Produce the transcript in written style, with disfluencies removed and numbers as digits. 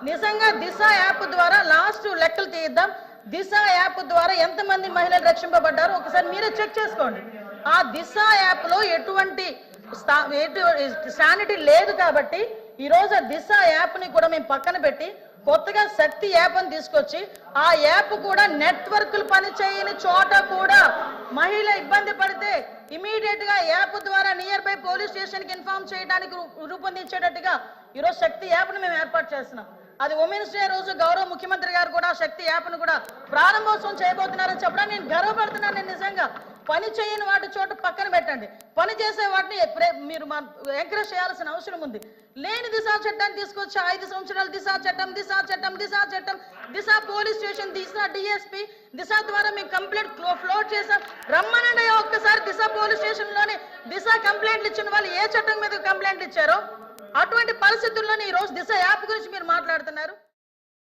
నిజంగా దిశ యాప్ ద్వారా లాస్ట్ లెక్కలు తీద్దాం. దిశ యాప్ ద్వారా ఎంతమంది మహిళలు రక్షింపబడ్డారో ఒకసారి మీరే చెక్ చేసుకోండి. ఆ దిశ యాప్ లో ఎటువంటి శానిటీ లేదు కాబట్టి ఈ రోజు ఆ దిశ యాప్ ని కూడా మేము పక్కన పెట్టి కొత్తగా శక్తి యాప్ అని తీసుకొచ్చి ఆ యాప్ కూడా నెట్వర్క్లు పని చేయని చోట కూడా మహిళ ఇబ్బంది పడితే ఇమీడియట్ గా యాప్ ద్వారా నియర్ బై పోలీస్ స్టేషన్ కి ఇన్ఫార్మ్ చేయడానికి రూపొందించేటట్టుగా ఈరోజు శక్తి యాప్ ను మేము ఏర్పాటు చేస్తున్నాం. అది ఉమెన్స్ డే రోజు గౌరవ ముఖ్యమంత్రి గారు కూడా శక్తి యాప్ ను కూడా ప్రారంభోత్సవం చేయబోతున్నారని చెప్పడానికి నేను గర్వపడుతున్నాను. నేను నిజంగా పని చేయని వాటి చోట పక్కన పెట్టండి, పని చేసే వాటిని మీరు ఎంకరేజ్ చేయాల్సిన అవసరం ఉంది. లేని దిశా చట్టాన్ని తీసుకొచ్చి 5 సంవత్సరాలు దిశా చట్టం, దిశ పోలీస్ స్టేషన్, దిశ డిఎస్పీ, దిశ ద్వారా మేము కంప్లైంట్ ఫ్లోట్ చేసాం. రమ్మనండి ఒక్కసారి దిశ పోలీస్ స్టేషన్ లోనే దిశ కంప్లైంట్లు ఇచ్చిన వాళ్ళు ఏ చట్టం మీద కంప్లైంట్లు ఇచ్చారో అటువంటి పరిస్థితుల్లోనే ఈ రోజు దిశ యాప్ గురించి మీరు మాట్లాడుతున్నారు.